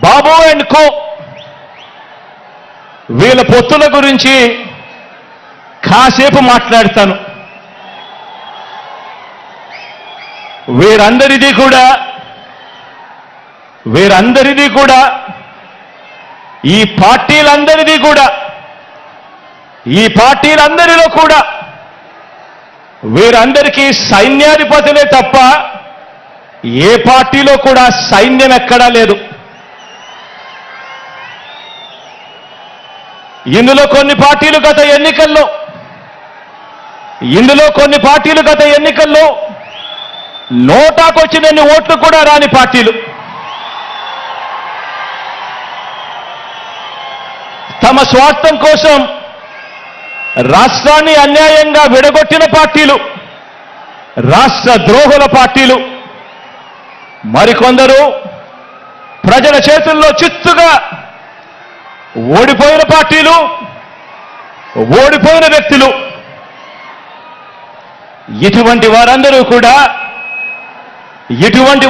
Babu and co వీళ్ళ పొత్తుల గురించి కాసేపు మాట్లాడతాను. వీరందరిది కూడా ఈ పార్టీలందరిలో కూడా వీరందరికీ సైన్యాధిపతులే తప్ప ఏ పార్టీలో కూడా సైన్యం ఎక్కడా లేదు. ఇందులో కొన్ని పార్టీలు గత ఎన్నికల్లో నోటాకొచ్చినన్ని ఓట్లు కూడా రాని పార్టీలు, తమ స్వార్థం కోసం రాష్ట్రాన్ని అన్యాయంగా విడగొట్టిన పార్టీలు, రాష్ట్ర ద్రోహుల పార్టీలు, మరికొందరు ప్రజల చేతుల్లో చిత్తుగా ఓడిపోయిన పార్టీలు, ఓడిపోయిన వ్యక్తులు. ఇటువంటి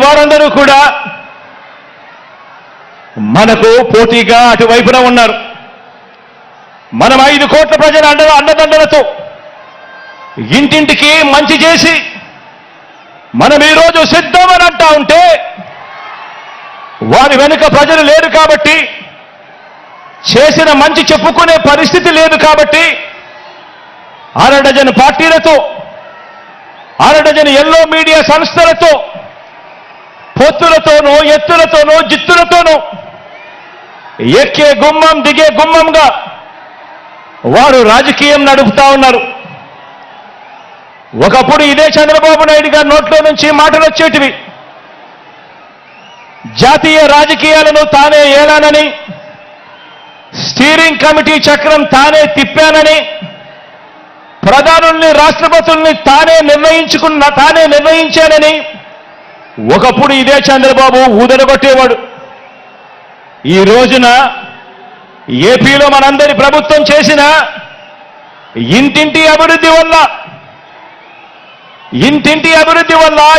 వారందరూ కూడా మనకు పోటీగా అటువైపున ఉన్నారు. మనం 5 కోట్ల ప్రజల అండదండలతో ఇంటింటికి మంచి చేసి మనం ఈరోజు సిద్ధమని అంటా ఉంటే వారి వెనుక ప్రజలు లేరు కాబట్టి, చేసిన మంచి చెప్పుకునే పరిస్థితి లేదు కాబట్టి, అరడజన్ పార్టీలతో, అరడజన్ ఎల్లో మీడియా సంస్థలతో, పొత్తులతోనూ, ఎత్తులతోనూ, జిత్తులతోనూ ఎక్కే గుమ్మం దిగే గుమ్మంగా వారు రాజకీయం నడుపుతా ఉన్నారు. ఒకప్పుడు ఇదే చంద్రబాబు నాయుడు గారి నోట్లో నుంచి మాటలు వచ్చేటివి, జాతీయ రాజకీయాలను తానే ఏలానని, స్టీరింగ్ కమిటీ చక్రం తానే తిప్పానని, ప్రధానుల్ని, రాష్ట్రపతుల్ని తానే నిర్ణయించానని ఒకప్పుడు ఇదే చంద్రబాబు ఊదరగొట్టేవాడు. ఈ రోజున ఏపీలో మనందరి ప్రభుత్వం చేసిన ఇంటింటి అభివృద్ధి వల్ల,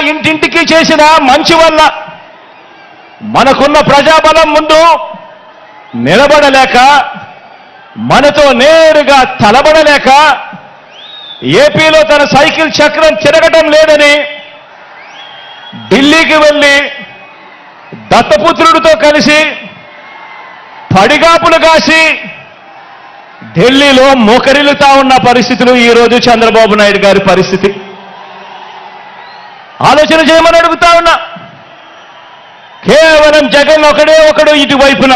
ఇంటింటికి చేసిన మంచి వల్ల మనకున్న ప్రజాబలం ముందు నిలబడలేక, మనతో నేరుగా తలబడలేక, ఏపీలో తన సైకిల్ చక్రం తిరగటం లేదని ఢిల్లీకి వెళ్ళి దత్తపుత్రుడితో కలిసి పడిగాపులు కాసి ఢిల్లీలో మోకరిల్లుతా ఉన్న పరిస్థితులు ఈరోజు చంద్రబాబు నాయుడు గారి పరిస్థితి. ఆలోచన చేయమని అడుగుతా ఉన్నా. కేవలం జగన్ ఒకడు ఇటువైపున.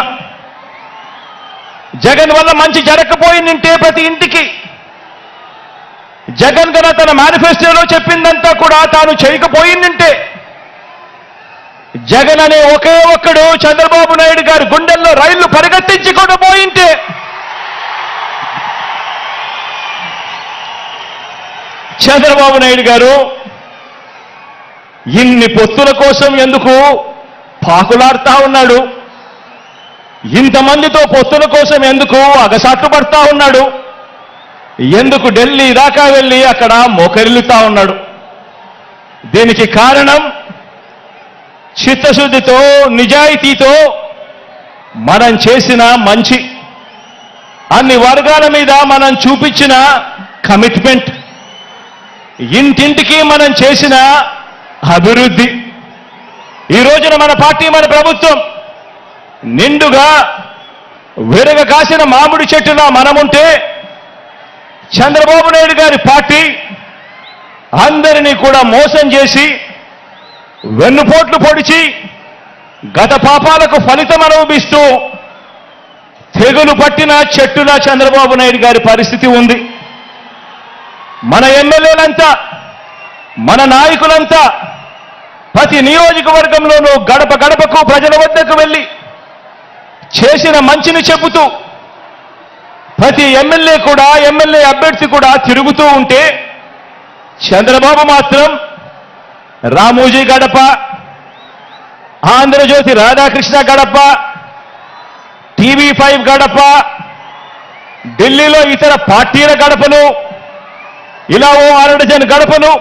జగన్ వల్ల మంచి జరగకపోయిందంటే ప్రతి ఇంటికి, జగన్ గన తన మేనిఫెస్టోలో చెప్పిందంతా కూడా తాను చేయకపోయిందంటే, జగన్ అనే ఒకే ఒక్కడు చంద్రబాబు నాయుడు గారి గుండెల్లో రైళ్లు పరిగెత్తించకుండా పోయింటే, చంద్రబాబు నాయుడు గారు ఇన్ని పొత్తుల కోసం ఎందుకు పాకులాడుతా ఉన్నాడు? ఇంతమందితో పొత్తుల కోసం ఎందుకు అగసాట్లు పడతా ఉన్నాడు? ఎందుకు ఢిల్లీ దాకా వెళ్ళి అక్కడ మోకరిల్లుతా ఉన్నాడు? దీనికి కారణం చిత్తశుద్ధితో, నిజాయితీతో మనం చేసిన మంచి, అన్ని వర్గాల మీద మనం చూపించిన కమిట్మెంట్, ఇంటింటికి మనం చేసిన అభివృద్ధి. ఈ రోజున మన పార్టీ, మన ప్రభుత్వం నిండుగా విరగ కాసిన మామిడి చెట్టులా మనముంటే, చంద్రబాబు నాయుడు గారి పార్టీ అందరినీ కూడా మోసం చేసి, వెన్నుపోట్లు పొడిచి, గత పాపాలకు ఫలితం అనుభవిస్తూ తెగులు పట్టిన చెట్టులా చంద్రబాబు నాయుడు గారి పరిస్థితి ఉంది. మన ఎమ్మెల్యేలంతా, మన నాయకులంతా ప్రతి నియోజకవర్గంలోనూ గడప గడపకు ప్రజల వద్దకు వెళ్ళి చేసిన మంచిని చెబుతూ, ప్రతి ఎమ్మెల్యే అభ్యర్థి కూడా తిరుగుతూ ఉంటే, చంద్రబాబు మాత్రం రామోజీ గడప, ఆంధ్రజ్యోతి రాధాకృష్ణ గడప, TV5 గడప, ఢిల్లీలో ఇతర పార్టీల గడపను, ఇలా ఓ 6 డజన్ గడపను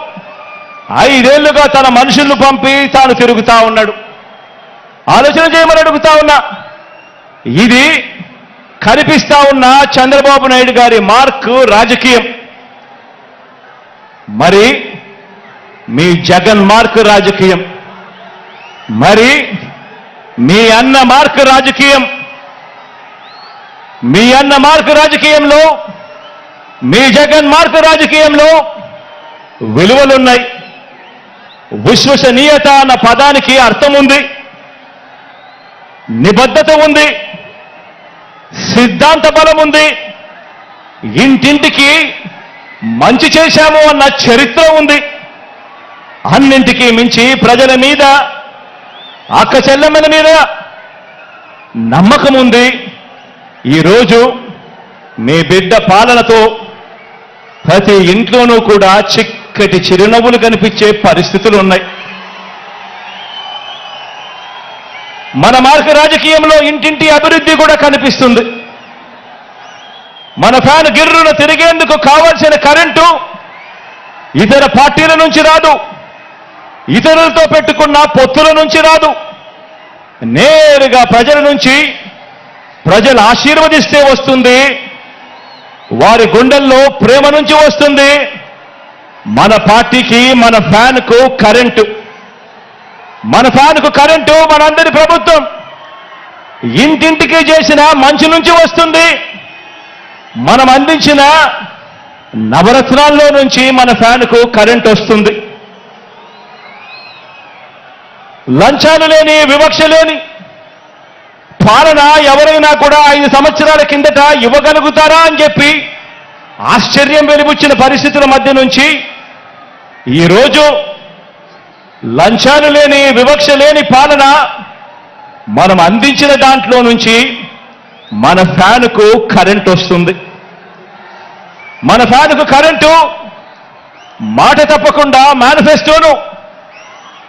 5 ఏళ్లుగా తన మనుషులను పంపి తాను తిరుగుతా ఉన్నాడు. ఆలోచన చేయమని అడుగుతా ఉన్నా. ఇది కనిపిస్తా ఉన్న చంద్రబాబు నాయుడు గారి మార్క్ రాజకీయం. మరి మీ జగన్ మార్క్ రాజకీయం, మరి మీ అన్న మార్క్ రాజకీయం. మీ అన్న మార్క్ రాజకీయంలో, మీ జగన్ మార్క్ రాజకీయంలో విలువలున్నాయి. విశ్వసనీయత అన్న పదానికి అర్థం ఉంది, నిబద్ధత ఉంది, సిద్ధాంత బలం ఉంది, ఇంటింటికి మంచి చేశాము అన్న చరిత్ర ఉంది. అన్నింటికీ మించి ప్రజల మీద, అక్క చెల్లెమ్మల మీద నమ్మకం ఉంది. ఈరోజు మీ బిడ్డ పాలనతో ప్రతి ఇంట్లోనూ కూడా చిక్కటి చిరునవ్వులు కనిపించే పరిస్థితులు ఉన్నాయి. మన మార్గ రాజకీయంలో ఇంటింటి అభివృద్ధి కూడా కనిపిస్తుంది. మన ఫ్యాన్ గిర్రున తిరిగేందుకు కావాల్సిన కరెంటు ఇతర పార్టీల నుంచి రాదు, ఇతరులతో పెట్టుకున్న పొత్తుల నుంచి రాదు, నేరుగా ప్రజల నుంచి, ప్రజలు ఆశీర్వదిస్తే వస్తుంది, వారి గుండెల్లో ప్రేమ నుంచి వస్తుంది. మన పార్టీకి, మన ఫ్యాన్కు కరెంటు, మన ఫ్యాన్కు కరెంటు మనందరి ప్రభుత్వం ఇంటింటికి చేసిన మంచి నుంచి వస్తుంది. మనం అందించిన నవరత్నాల్లో నుంచి మన ఫ్యాన్కు కరెంట్ వస్తుంది. లంచాలు లేని, వివక్ష లేని పాలన ఎవరైనా కూడా 5 సంవత్సరాల కిందట ఇవ్వగలుగుతారా అని చెప్పి ఆశ్చర్యం వెలిబుచ్చిన పరిస్థితుల మధ్య నుంచి ఈరోజు లంచాలు లేని, వివక్ష లేని పాలన మనం అందించిన దాంట్లో నుంచి మన ఫ్యాన్కు కరెంట్ వస్తుంది. మన ఫ్యాన్కు కరెంటు మాట తప్పకుండా మేనిఫెస్టోను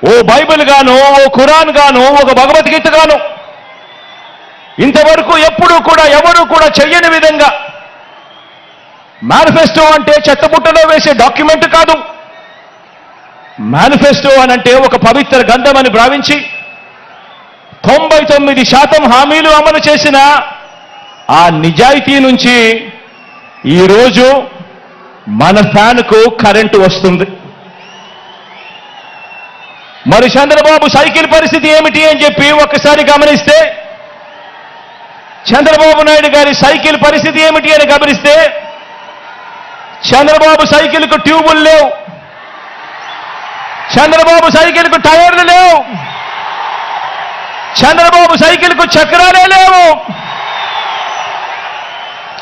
ఓ బైబిల్ గాను, ఓ ఖురాన్ గాను, ఒక భగవద్గీత గాను ఇంతవరకు ఎప్పుడూ కూడా ఎవరూ కూడా చెయ్యని విధంగా, మేనిఫెస్టో అంటే చెత్తబుట్టలో వేసే డాక్యుమెంట్ కాదు. మేనిఫెస్టో అనంటే ఒక పవిత్ర గ్రంథం అని భావించి 99% హామీలు అమలు చేసిన ఆ నిజాయితీ నుంచి ఈరోజు మన ఫ్యాన్కు కరెంటు వస్తుంది. మరి చంద్రబాబు సైకిల్ పరిస్థితి ఏమిటి అని చెప్పి ఒక్కసారి గమనిస్తే, చంద్రబాబు నాయుడు గారి సైకిల్ పరిస్థితి ఏమిటి అని గమనిస్తే, చంద్రబాబు సైకిల్కు ట్యూబులు లేవు, చంద్రబాబు సైకిల్కు టైర్లు లేవు, చంద్రబాబు సైకిల్కు చక్రాలే లేవు.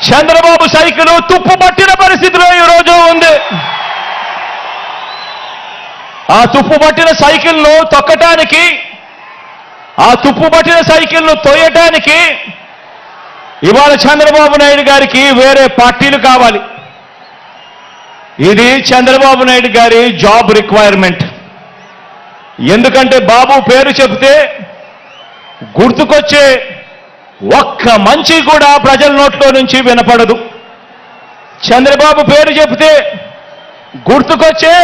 చంద్రబాబు సైకిల్ తుప్పు పట్టిన పరిస్థితిలో ఈరోజు ఉంది. ఆ తుప్పు పట్టిన సైకిల్ను తొక్కటానికి, ఆ తుప్పు పట్టిన సైకిల్ను తోయటానికి ఇవాళ చంద్రబాబు నాయుడు గారికి వేరే పార్టీలు కావాలి. ఇది చంద్రబాబు నాయుడు గారి జాబ్ రిక్వైర్మెంట్. ఎందుకంటే బాబు పేరు చెబితే గుర్తుకొచ్చే ఒక్క మంచి కూడా ప్రజల నోట్లో నుంచి వినపడదు. చంద్రబాబు పేరు చెబితే గుర్తుకొచ్చే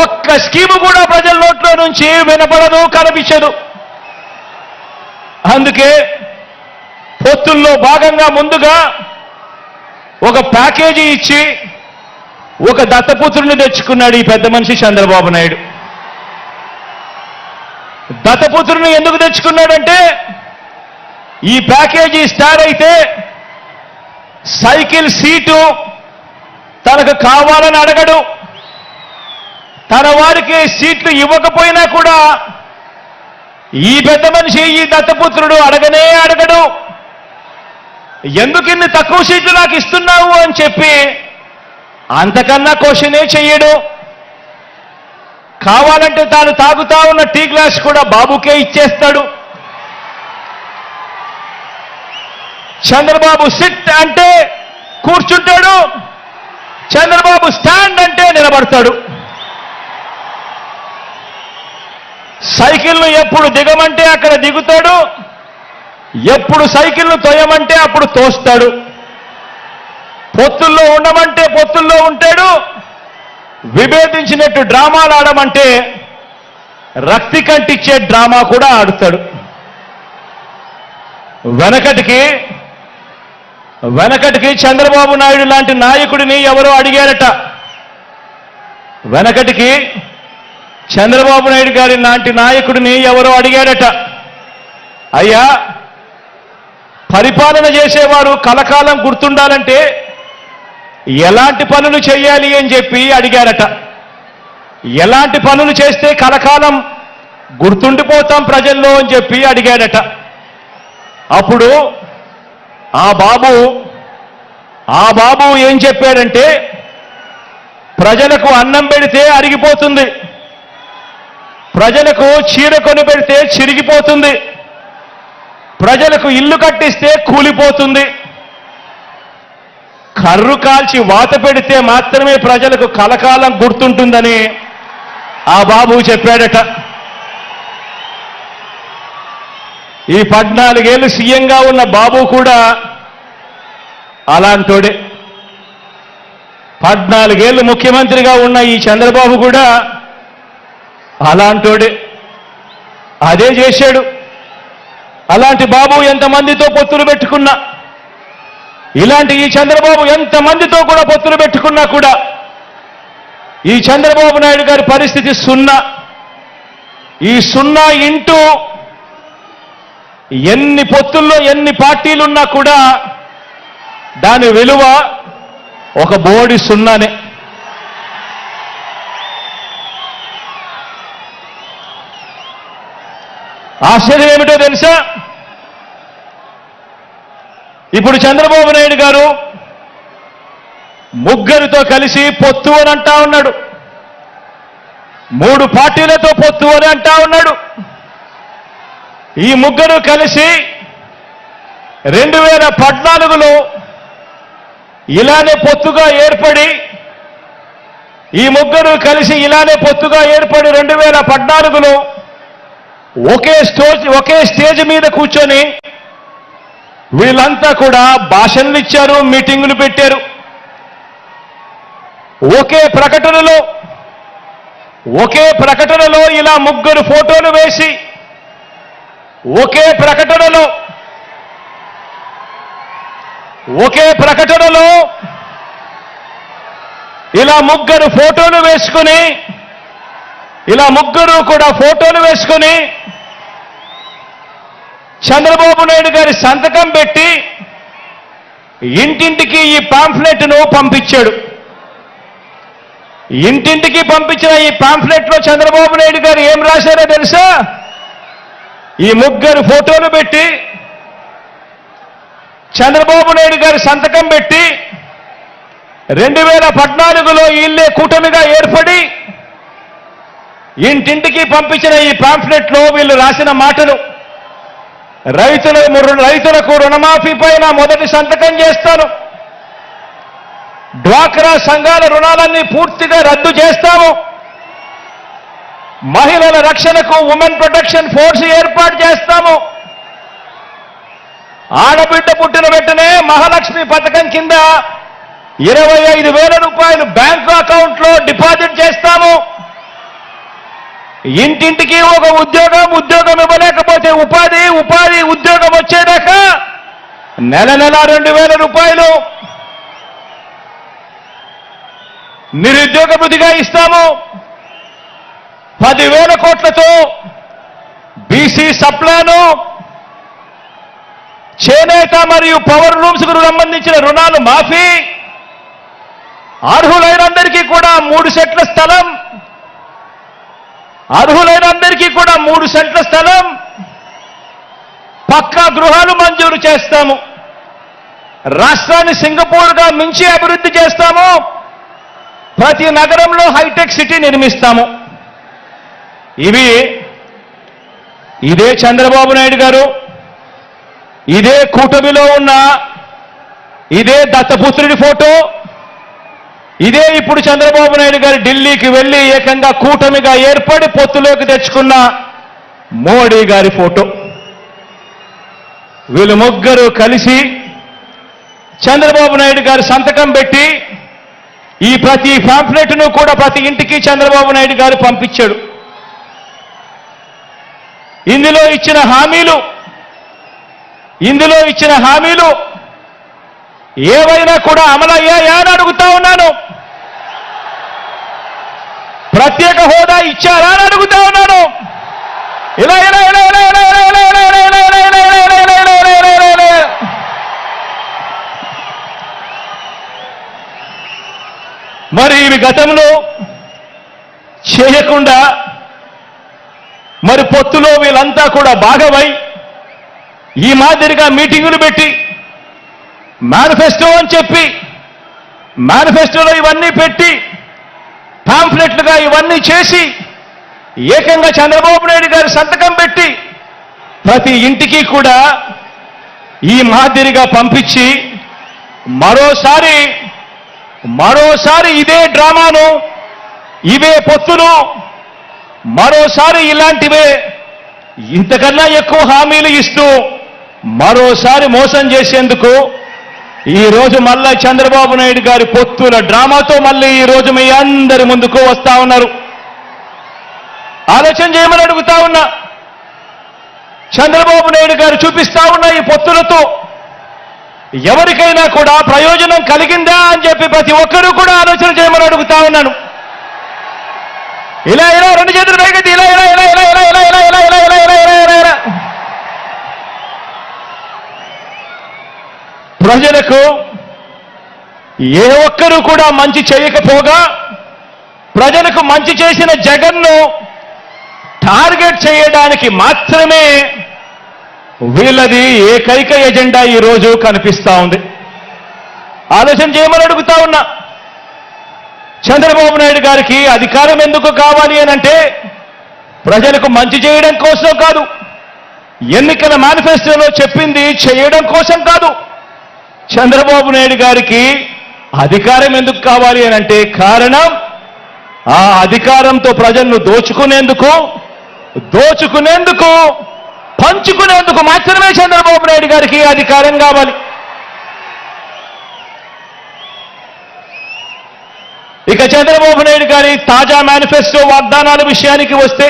ఒక్క స్కీము కూడా ప్రజల నోట్లో నుంచి వినపడదు, కనిపించదు. అందుకే పొత్తుల్లో భాగంగా ముందుగా ఒక ప్యాకేజీ ఇచ్చి ఒక దత్తపుత్రుని తెచ్చుకున్నాడు ఈ పెద్ద మనిషి చంద్రబాబు నాయుడు. దత్తపుత్రుని ఎందుకు తెచ్చుకున్నాడంటే, ఈ ప్యాకేజీ స్టార్ అయితే సైకిల్ సీటు తనకు కావాలని అడగడు, తన వారికి సీట్లు ఇవ్వకపోయినా కూడా ఈ పెద్ద మనిషి, ఈ దత్తపుత్రుడు అడగనే అడగడు. ఎందుకు ఇన్ని తక్కువ సీట్లు నాకు ఇస్తున్నావు అని చెప్పి అంతకన్నా క్వశ్చనే చెయ్యడు. కావాలంటే తాను తాగుతా ఉన్న టీ గ్లాస్ కూడా బాబుకే ఇచ్చేస్తాడు. చంద్రబాబు సిట్ అంటే కూర్చుంటాడు, చంద్రబాబు స్టాండ్ అంటే నిలబడతాడు. సైకిల్ను ఎప్పుడు దిగమంటే అక్కడ దిగుతాడు, ఎప్పుడు సైకిల్ను తోయమంటే అప్పుడు తోస్తాడు. పొత్తుల్లో ఉండమంటే పొత్తుల్లో ఉంటాడు, విభేదించినట్టు డ్రామాలు ఆడమంటే రక్తి కంటిచ్చే డ్రామా కూడా ఆడుతాడు. వెనకటికి చంద్రబాబు నాయుడు లాంటి నాయకుడిని ఎవరో అడిగారట. వెనకటికి చంద్రబాబు నాయుడు గారి లాంటి నాయకుడిని ఎవరో అడిగారట, అయ్యా పరిపాలన చేసేవారు కలకాలం గుర్తుండాలంటే ఎలాంటి పనులు చేయాలి అని చెప్పి అడిగారట. ఎలాంటి పనులు చేస్తే కలకాలం గుర్తుండిపోతాం ప్రజల్లో అని చెప్పి అడిగాడట. అప్పుడు ఆ బాబు ఏం చెప్పాడంటే, ప్రజలకు అన్నం పెడితే అరిగిపోతుంది, ప్రజలకు చీర కొని పెడితే చిరిగిపోతుంది, ప్రజలకు ఇల్లు కట్టిస్తే కూలిపోతుంది, కర్రు కాల్చి వాత పెడితే మాత్రమే ప్రజలకు కలకాలం గుర్తుంటుందని ఆ బాబు చెప్పాడట. ఈ 14 ఏళ్ళు సీఎంగా ఉన్న బాబు కూడా అలాంటోడే. 14 ఏళ్ళు ముఖ్యమంత్రిగా ఉన్న ఈ చంద్రబాబు కూడా అలాంటోడే. అదే చేశాడు. అలాంటి బాబు ఎంతమందితో పొత్తులు పెట్టుకున్నా, ఇలాంటి ఈ చంద్రబాబు ఎంతమందితో కూడా పొత్తులు పెట్టుకున్నా కూడా ఈ చంద్రబాబు నాయుడు గారి పరిస్థితి సున్నా. ఈ సున్నా ఇంటూ ఎన్ని పొత్తుల్లో ఎన్ని పార్టీలున్నా కూడా దాని విలువ ఒక బోడి సున్నానే. ఆశ్చర్యం ఏమిటో తెలుసా, ఇప్పుడు చంద్రబాబు నాయుడు గారు ముగ్గురితో కలిసి పొత్తు అని అంటా ఉన్నాడు, 3 పార్టీలతో పొత్తు అని అంటా ఉన్నాడు. ఈ ముగ్గురు కలిసి 2014లో ఇలానే పొత్తుగా ఏర్పడి 2014లో ఒకే స్టేజ్ మీద కూర్చొని వీళ్ళంతా కూడా భాషణలు ఇచ్చారు, మీటింగులు పెట్టారు. ఒకే ప్రకటనలో ఇలా ముగ్గురు ఫోటోలు వేసి ఒకే ప్రకటనలో ఇలా ముగ్గురు ఫోటోలు వేసుకుని చంద్రబాబు నాయుడు గారి సంతకం పెట్టి ఇంటింటికి ఈ పాంఫ్లెట్ను పంపించాడు. ఇంటింటికి పంపించిన ఈ పాంఫ్లెట్లో చంద్రబాబు నాయుడు గారు ఏం రాశారో తెలుసా? ఈ ముగ్గురు ఫోటోలు పెట్టి చంద్రబాబు నాయుడు గారి సంతకం పెట్టి 2014లో వీళ్ళే కూటమిగా ఏర్పడి ఇంటింటికి పంపించిన ఈ పాంఫ్లెట్లో వీళ్ళు రాసిన మాటలు, రైతులకు రుణమాఫీ పైన మొదటి సంతకం చేస్తాను, డ్వాక్రా సంఘాల రుణాలన్నీ పూర్తిగా రద్దు చేస్తాము, మహిళల రక్షణకు ఉమెన్ ప్రొటెక్షన్ ఫోర్స్ ఏర్పాటు చేస్తాము, ఆడబిడ్డ పుట్టిన వెంటనే మహాలక్ష్మి పథకం కింద 25,000 రూపాయలు బ్యాంకు అకౌంట్లో డిపాజిట్ చేస్తాము, ఇంటింటికి ఒక ఉద్యోగం ఇవ్వలేకపోతే ఉపాధి ఉద్యోగం వచ్చేదాకా నెల 2,000 రూపాయలు నిరుద్యోగ భృతిగా ఇస్తాము, 10,000 కోట్లతో బీసీ సప్లాను, చేనేత మరియు పవర్ లూమ్స్కు సంబంధించిన రుణాలు మాఫీ, అర్హులైనందరికీ కూడా 3 సెంట్ల స్థలం, పక్కా గృహాలు మంజూరు చేస్తాము, రాష్ట్రాన్ని సింగపూర్గా మించి అభివృద్ధి చేస్తాము, ప్రతి నగరంలో హైటెక్ సిటీ నిర్మిస్తాము. ఇదే చంద్రబాబు నాయుడు గారు, ఇదే కూటమిలో ఉన్న ఇదే దత్తపుత్రుడి ఫోటో, ఇదే ఇప్పుడు చంద్రబాబు నాయుడు గారు ఢిల్లీకి వెళ్ళి ఏకంగా కూటమిగా ఏర్పడి పొత్తులోకి తెచ్చుకున్న మోడీ గారి ఫోటో. వీళ్ళు ముగ్గురు కలిసి చంద్రబాబు నాయుడు గారు సంతకం పెట్టి ఈ ప్రతి పాంఫ్లెట్ను కూడా ప్రతి ఇంటికి చంద్రబాబు నాయుడు గారు పంపించాడు. ఇందులో ఇచ్చిన హామీలు ఇందులో ఇచ్చిన హామీలు ఏవైనా కూడా అమలయ్యాయా అని అడుగుతా ఉన్నాను. ప్రత్యేక హోదా ఇచ్చారా అని అడుగుతా ఉన్నాను. ఇలా ఇలా ఇలా ఇలా ఇలా ఇలా ఇలా ఇలా ఇలా ఇలా ఇలా ఇలా ఇలా ఇలా ఇలా ఇలా ఇలా ఇలా. మరి ఇవి గతంలో చేయకుండా మరి పొత్తులో వీళ్ళంతా కూడా భాగమై ఈ మాదిరిగా మీటింగులు పెట్టి మేనిఫెస్టో అని చెప్పి మేనిఫెస్టోలో ఇవన్నీ పెట్టి పాంఫ్లెట్లుగా ఇవన్నీ చేసి ఏకంగా చంద్రబాబు నాయుడు గారి సంతకం పెట్టి ప్రతి ఇంటికి కూడా ఈ మాదిరిగా పంపించి మరోసారి ఇదే డ్రామాను, ఇవే పొత్తులు, మరోసారి ఇలాంటివే ఇంతకన్నా ఎక్కువ హామీలు ఇస్తూ మరోసారి మోసం చేసేందుకు ఈరోజు మళ్ళా చంద్రబాబు నాయుడు గారి పొత్తుల డ్రామాతో మళ్ళీ ఈరోజు మీ అందరి ముందుకు వస్తా ఉన్నారు. ఆలోచన చేయమని అడుగుతా ఉన్నా. చంద్రబాబు నాయుడు గారు చూపిస్తా ఉన్న ఈ పొత్తులతో ఎవరికైనా కూడా ప్రయోజనం కలిగిందా అని చెప్పి ప్రతి ఒక్కరూ కూడా ఆలోచన చేయమని అడుగుతా ఉన్నాను. ఇలా ఇలా రెండు చేతులు పైకెత్తి ఇలా ఇలా ఇలా ఇలా ఇలా ఇలా ఇలా ఇలా ఇలా ఇలా ఇలా ఇలా ఇలా ఇలా. ప్రజలకు ఏ ఒక్కరూ కూడా మంచి చేయకపోగా ప్రజలకు మంచి చేసిన జగన్ను టార్గెట్ చేయడానికి మాత్రమే వీళ్ళది ఏకైక ఎజెండా ఈరోజు కనిపిస్తా ఉంది. ఆలోచన చేయమని అడుగుతా ఉన్నా. చంద్రబాబు నాయుడు గారికి అధికారం ఎందుకు కావాలి అనంటే ప్రజలకు మంచి చేయడం కోసం కాదు, ఎన్నికల మేనిఫెస్టోలో చెప్పింది చేయడం కోసం కాదు. చంద్రబాబు నాయుడు గారికి అధికారం ఎందుకు కావాలి అనంటే కారణం ఆ అధికారంతో ప్రజలను దోచుకునేందుకు పంచుకునేందుకు మాత్రమే చంద్రబాబు నాయుడు గారికి అధికారం కావాలి. ఇక చంద్రబాబు నాయుడు గారి తాజా మేనిఫెస్టో వాగ్దానాల విషయానికి వస్తే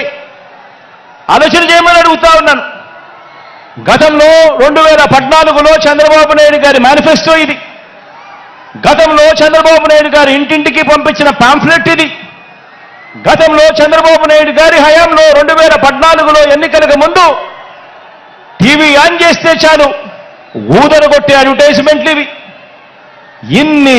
ఆలోచన చేయమని అడుగుతా ఉన్నాను. గతంలో 2014లో చంద్రబాబు నాయుడు గారి మేనిఫెస్టో ఇది. గతంలో చంద్రబాబు నాయుడు గారు ఇంటింటికి పంపించిన పాంఫ్లెట్ ఇది. గతంలో చంద్రబాబు నాయుడు గారి హయాంలో 2014లో ఎన్నికలకు ముందు టీవీ ఆన్ చేస్తే చాలు ఊదరగొట్టే అడ్వర్టైజ్మెంట్లు ఇవి. ఇన్ని